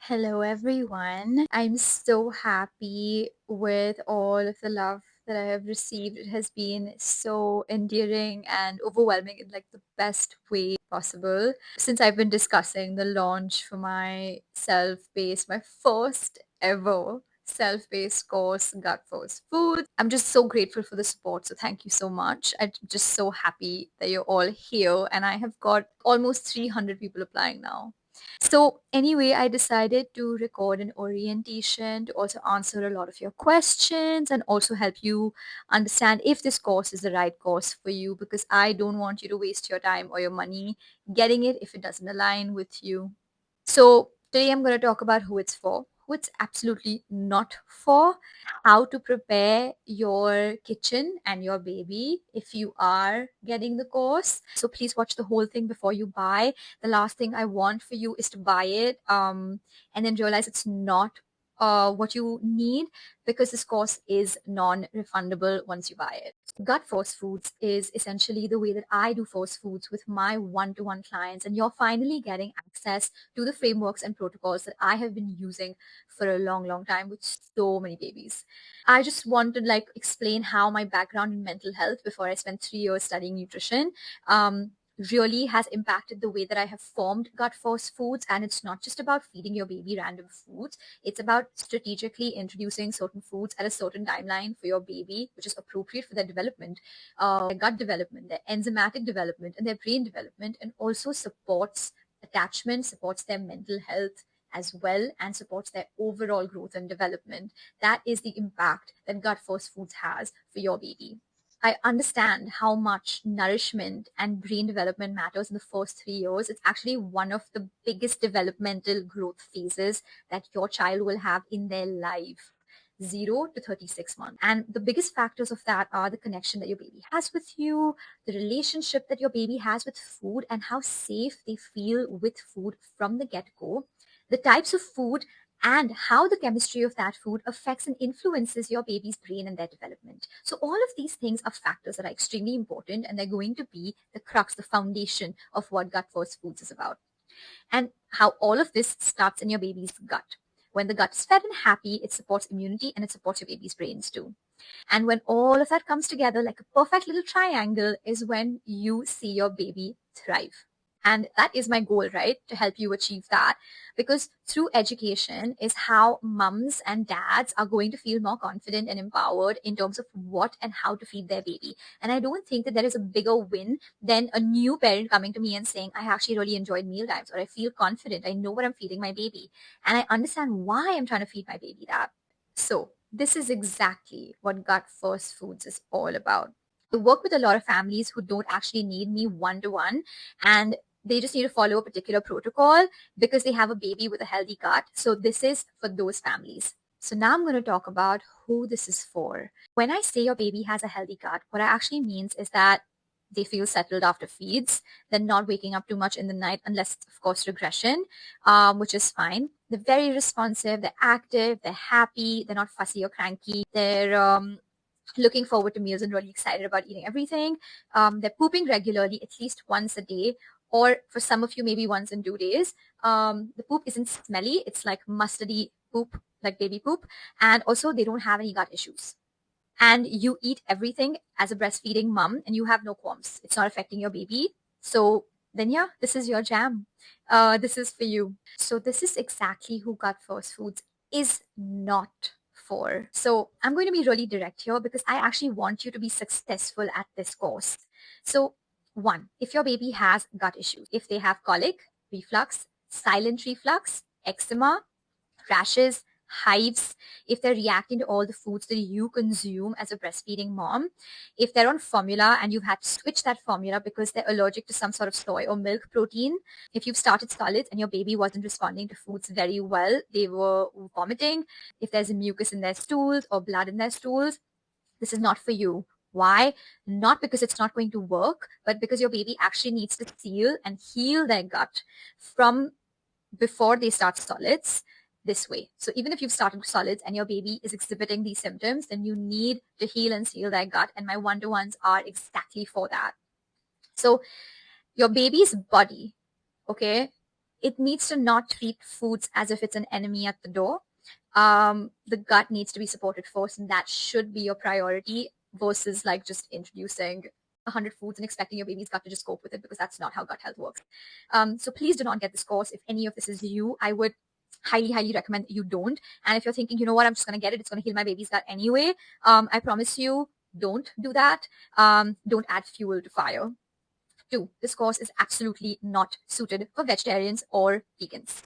Hello, everyone. I'm so happy with all of the love that I have received. It has been so endearing and overwhelming in like the best way possible. Since I've been discussing the launch for my self-paced, my first ever self-paced course, Gut Force Foods. I'm just so grateful for the support. So thank you so much. I'm just so happy that you're all here. And I have got almost 300 people applying now. So, anyway, I decided to record an orientation to also answer a lot of your questions and also help you understand if this course is the right course for you because I don't want you to waste your time or your money getting it if it doesn't align with you. So, today I'm going to talk about who it's for, who it's absolutely not for, how to prepare your kitchen and your baby if you are getting the course. So, please watch the whole thing before you buy. The last thing I want for you is to buy it and then realize it's not what you need because this course is non-refundable once you buy it. Gut Force Foods is essentially the way that I do Force Foods with my one-to-one clients, and you're finally getting access to the frameworks and protocols that I have been using for a long, long time with so many babies. I just want to like explain how my background in mental health before I spent 3 years studying nutrition really has impacted the way that I have formed Gut Force Foods. And it's not just about feeding your baby random foods. It's about strategically introducing certain foods at a certain timeline for your baby, which is appropriate for their development, their gut development, their enzymatic development, and their brain development, and also supports attachment, supports their mental health as well, and supports their overall growth and development. That is the impact that Gut Force Foods has for your baby. I understand how much nourishment and brain development matters in the first 3 years. It's actually one of the biggest developmental growth phases that your child will have in their life. 0 to 36 months. And the biggest factors of that are the connection that your baby has with you, the relationship that your baby has with food, and how safe they feel with food from the get go, the types of food and how the chemistry of that food affects and influences your baby's brain and their development. So, all of these things are factors that are extremely important and they're going to be the crux, the foundation of what Gut Force Foods is about. And how all of this starts in your baby's gut. When the gut is fed and happy, it supports immunity and it supports your baby's brains too. And when all of that comes together like a perfect little triangle, is when you see your baby thrive. And that is my goal, right? To help you achieve that. Because through education is how mums and dads are going to feel more confident and empowered in terms of what and how to feed their baby. And I don't think that there is a bigger win than a new parent coming to me and saying, I actually really enjoyed meal times, or I feel confident. I know what I'm feeding my baby. And I understand why I'm trying to feed my baby that. So, this is exactly what Gut First Foods is all about. I work with a lot of families who don't actually need me one to one, and they just need to follow a particular protocol because they have a baby with a healthy gut. So, this is for those families. So, now I'm going to talk about who this is for. When I say your baby has a healthy gut, what I actually means is that they feel settled after feeds. They're not waking up too much in the night, unless, of course, regression, which is fine. They're very responsive, they're active, they're happy, they're not fussy or cranky. They're looking forward to meals and really excited about eating everything. They're pooping regularly, at least once a day, or for some of you, maybe once in 2 days. The poop isn't smelly, it's like mustardy poop, like baby poop. And also, they don't have any gut issues. And you eat everything as a breastfeeding mom and you have no qualms. It's not affecting your baby. So then, yeah, this is your jam. This is for you. So, this is exactly who Gut First Foods is not for. So, I'm going to be really direct here because I actually want you to be successful at this course. So, one, if your baby has gut issues, if they have colic, reflux, silent reflux, eczema, rashes, hives, if they're reacting to all the foods that you consume as a breastfeeding mom, if they're on formula and you've had to switch that formula because they're allergic to some sort of soy or milk protein, if you've started solids and your baby wasn't responding to foods very well, they were vomiting, if there's a mucus in their stools or blood in their stools, this is not for you. Why? Not because it's not going to work, but because your baby actually needs to seal and heal their gut from before they start solids this way. So even if you've started solids and your baby is exhibiting these symptoms, then you need to heal and seal their gut. And my one-to-ones are exactly for that. So your baby's body, okay, it needs to not treat foods as if it's an enemy at the door. The gut needs to be supported first, and that should be your priority versus like just introducing 100 foods and expecting your baby's gut to just cope with it, because that's not how gut health works. So please do not get this course. If any of this is you, I would highly recommend that you don't. And if you're thinking, you know what, I'm just going to get it, it's going to heal my baby's gut anyway, I promise you, don't do that. Don't add fuel to fire. 2, this course is absolutely not suited for vegetarians or vegans.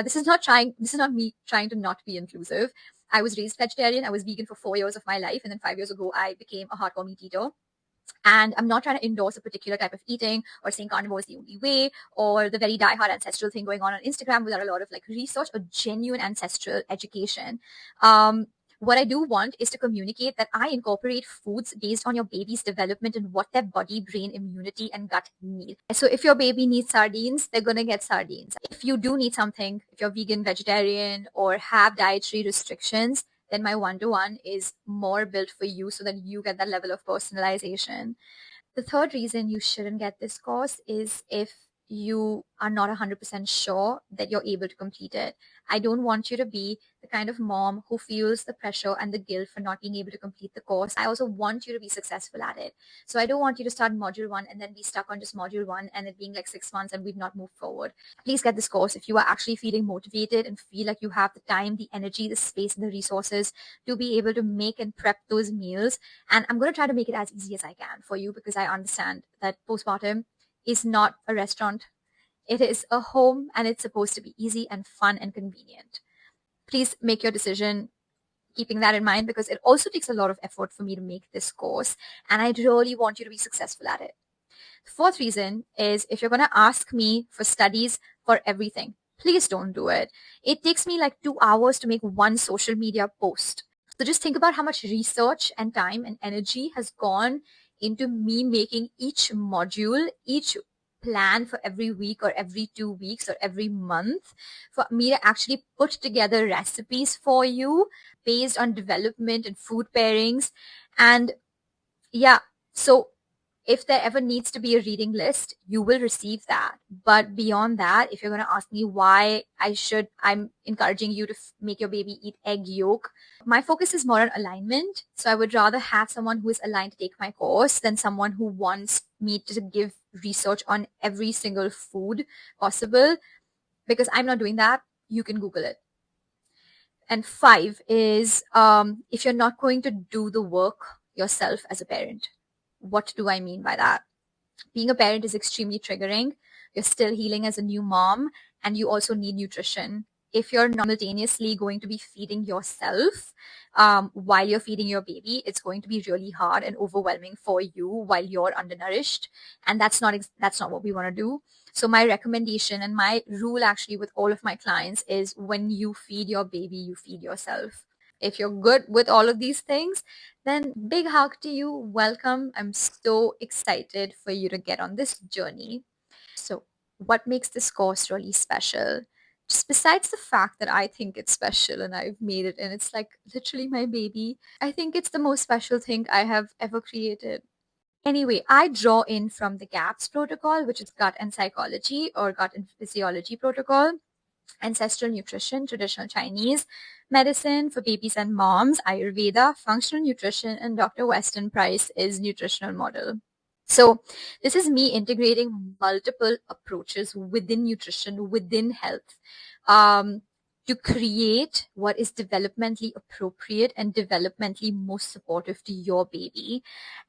This is not me trying to not be inclusive. I was raised vegetarian. I was vegan for 4 years of my life, and then 5 years ago, I became a hardcore meat eater. And I'm not trying to endorse a particular type of eating or saying carnivore is the only way, or the very diehard ancestral thing going on Instagram without a lot of like research or genuine ancestral education. What I do want is to communicate that I incorporate foods based on your baby's development and what their body, brain, immunity, and gut need. So if your baby needs sardines, they're going to get sardines. If you do need something, if you're vegan, vegetarian, or have dietary restrictions, then my one-to-one is more built for you so that you get that level of personalization. The third reason you shouldn't get this course is if you are not 100% sure that you're able to complete it. I don't want you to be the kind of mom who feels the pressure and the guilt for not being able to complete the course. I also want you to be successful at it. So I don't want you to start module 1 and then be stuck on just module 1 and it being like 6 months and we've not moved forward. Please get this course if you are actually feeling motivated and feel like you have the time, the energy, the space, and the resources to be able to make and prep those meals. And I'm going to try to make it as easy as I can for you, because I understand that postpartum is not a restaurant. It is a home, and it's supposed to be easy and fun and convenient. Please make your decision keeping that in mind, because it also takes a lot of effort for me to make this course, and I really want you to be successful at it. The fourth reason is, if you're going to ask me for studies for everything, please don't do it. It takes me like 2 hours to make one social media post. So just think about how much research and time and energy has gone into me making each module, each plan for every week or every 2 weeks or every month, for me to actually put together recipes for you based on development and food pairings. And yeah, so if there ever needs to be a reading list, you will receive that. But beyond that, if you're going to ask me why I'm encouraging you to make your baby eat egg yolk, my focus is more on alignment. So I would rather have someone who is aligned to take my course than someone who wants me to give research on every single food possible, because I'm not doing that. You can Google it. And 5 is, if you're not going to do the work yourself as a parent. What do I mean by that? Being a parent is extremely triggering. You're still healing as a new mom, and you also need nutrition. If you're simultaneously going to be feeding yourself while you're feeding your baby, it's going to be really hard and overwhelming for you while you're undernourished, and that's not what we want to do. So my recommendation and my rule actually with all of my clients is, when you feed your baby, you feed yourself. If you're good with all of these things, then big hug to you. Welcome. I'm so excited for you to get on this journey. So what makes this course really special? Just besides the fact that I think it's special and I've made it and it's like literally my baby, I think it's the most special thing I have ever created. Anyway, I draw in from the GAPS protocol, which is gut and psychology or gut and physiology protocol, ancestral nutrition, traditional Chinese medicine for babies and moms, Ayurveda, functional nutrition, and Dr. Weston Price is nutritional model. So this is me integrating multiple approaches within nutrition, within health, to create what is developmentally appropriate and developmentally most supportive to your baby.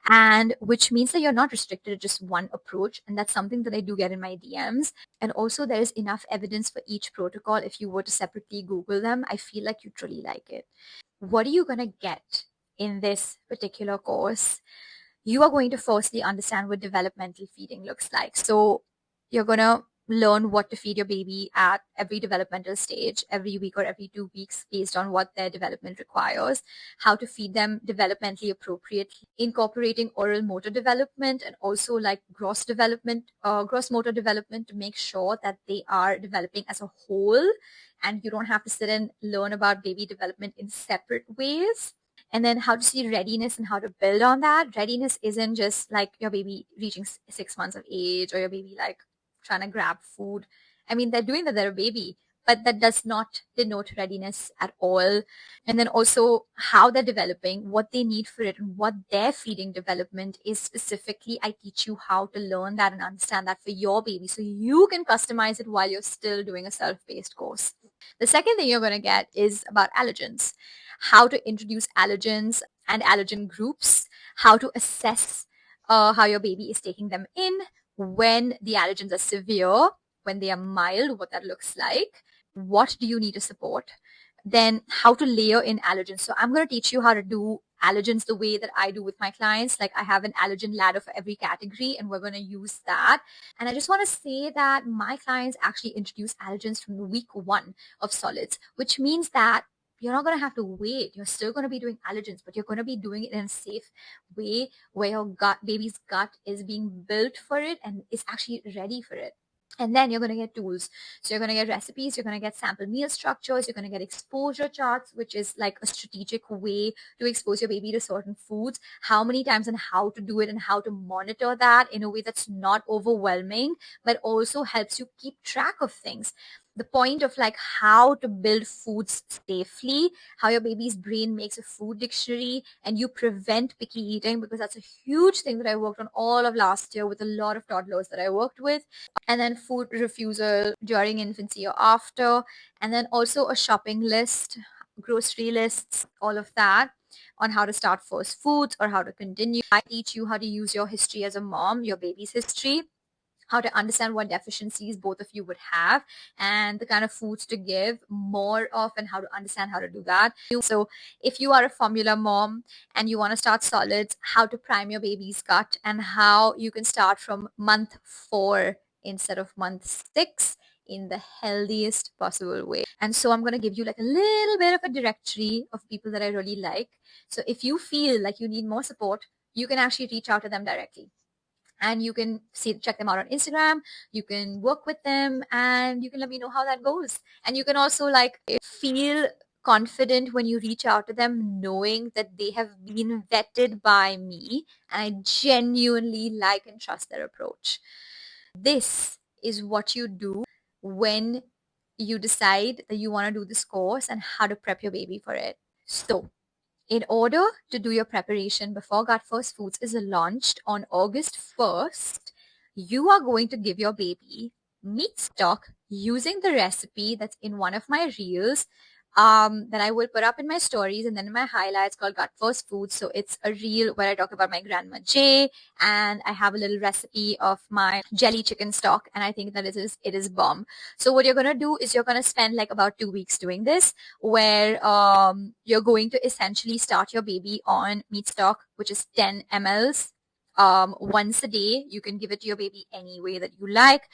And which means that you're not restricted to just one approach. And that's something that I do get in my DMs. And also there is enough evidence for each protocol. If you were to separately Google them, I feel like you'd really like it. What are you going to get in this particular course? You are going to firstly understand what developmental feeding looks like. So you're going to learn what to feed your baby at every developmental stage, every week or every 2 weeks, based on what their development requires, how to feed them developmentally appropriately, incorporating oral motor development and also like gross motor development, to make sure that they are developing as a whole and you don't have to sit and learn about baby development in separate ways. And then how to see readiness and how to build on that. Readiness isn't just like your baby reaching 6 months of age or your baby like trying to grab food I mean, they're doing that, they're a baby, but that does not denote readiness at all. And then also how they're developing, what they need for it, and what their feeding development is specifically. I teach you how to learn that and understand that for your baby so you can customize it while you're still doing a self-paced course. The second thing you're going to get is about allergens, how to introduce allergens and allergen groups, how to assess how your baby is taking them in, when the allergens are severe, when they are mild, what that looks like, what do you need to support, then how to layer in allergens. So I'm going to teach you how to do allergens the way that I do with my clients. Like I have an allergen ladder for every category, and we're going to use that. And I just want to say that my clients actually introduce allergens from week 1 of solids, which means that you're not going to have to wait. You're still going to be doing allergens, but you're going to be doing it in a safe way where your baby's gut is being built for it and is actually ready for it. And then you're going to get tools. So you're going to get recipes, you're going to get sample meal structures, you're going to get exposure charts, which is like a strategic way to expose your baby to certain foods, how many times and how to do it and how to monitor that in a way that's not overwhelming, but also helps you keep track of things. The point of like how to build foods safely, how your baby's brain makes a food dictionary, and you prevent picky eating, because that's a huge thing that I worked on all of last year with a lot of toddlers that I worked with. And then food refusal during infancy or after, and then also a shopping list, grocery lists, all of that on how to start first foods or how to continue. I teach you how to use your history as a mom, your baby's history, how to understand what deficiencies both of you would have and the kind of foods to give more of and how to understand how to do that. So if you are a formula mom and you want to start solids, how to prime your baby's gut and how you can start from month 4 instead of month 6 in the healthiest possible way. And so I'm going to give you like a little bit of a directory of people that I really like. So if you feel like you need more support, you can actually reach out to them directly, and you can check them out on Instagram, you can work with them, and you can let me know how that goes. And you can also like feel confident when you reach out to them knowing that they have been vetted by me and I genuinely like and trust their approach. This is what you do when you decide that you want to do this course and how to prep your baby for it. So in order to do your preparation before Gut First Foods is launched on August 1st, you are going to give your baby meat stock using the recipe that's in one of my reels that I will put up in my stories and then in my highlights, called Gut First Foods. So it's a reel where I talk about my grandma Jay, and I have a little recipe of my jelly chicken stock, and I think that it is bomb. So what you're going to do is you're going to spend like about 2 weeks doing this, where you're going to essentially start your baby on meat stock, which is 10 mls once a day. You can give it to your baby any way that you like,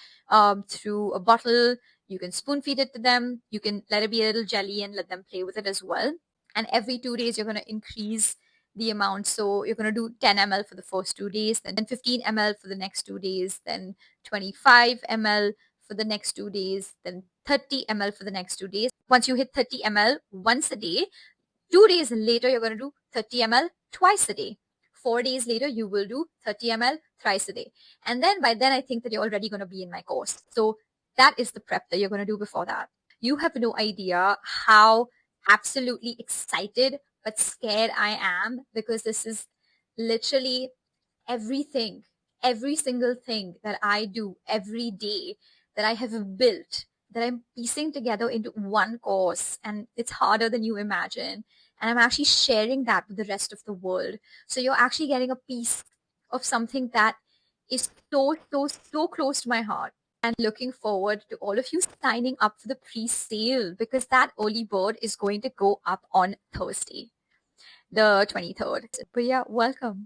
through a bottle. You can spoon feed it to them. You can let it be a little jelly and let them play with it as well. And every 2 days, you're going to increase the amount. So you're going to do 10 ml for the first 2 days, then 15 ml for the next 2 days, then 25 ml for the next 2 days, then 30 ml for the next 2 days. Once you hit 30 ml once a day, 2 days later, you're going to do 30 ml twice a day. 4 days later, you will do 30 ml thrice a day. And then by then, I think that you're already going to be in my course. So that is the prep that you're going to do before that. You have no idea how absolutely excited but scared I am, because this is literally everything, every single thing that I do every day that I have built, that I'm piecing together into one course, and it's harder than you imagine. And I'm actually sharing that with the rest of the world. So you're actually getting a piece of something that is so, so, so close to my heart. And looking forward to all of you signing up for the pre-sale, because that early bird is going to go up on Thursday, the 23rd. But yeah, welcome.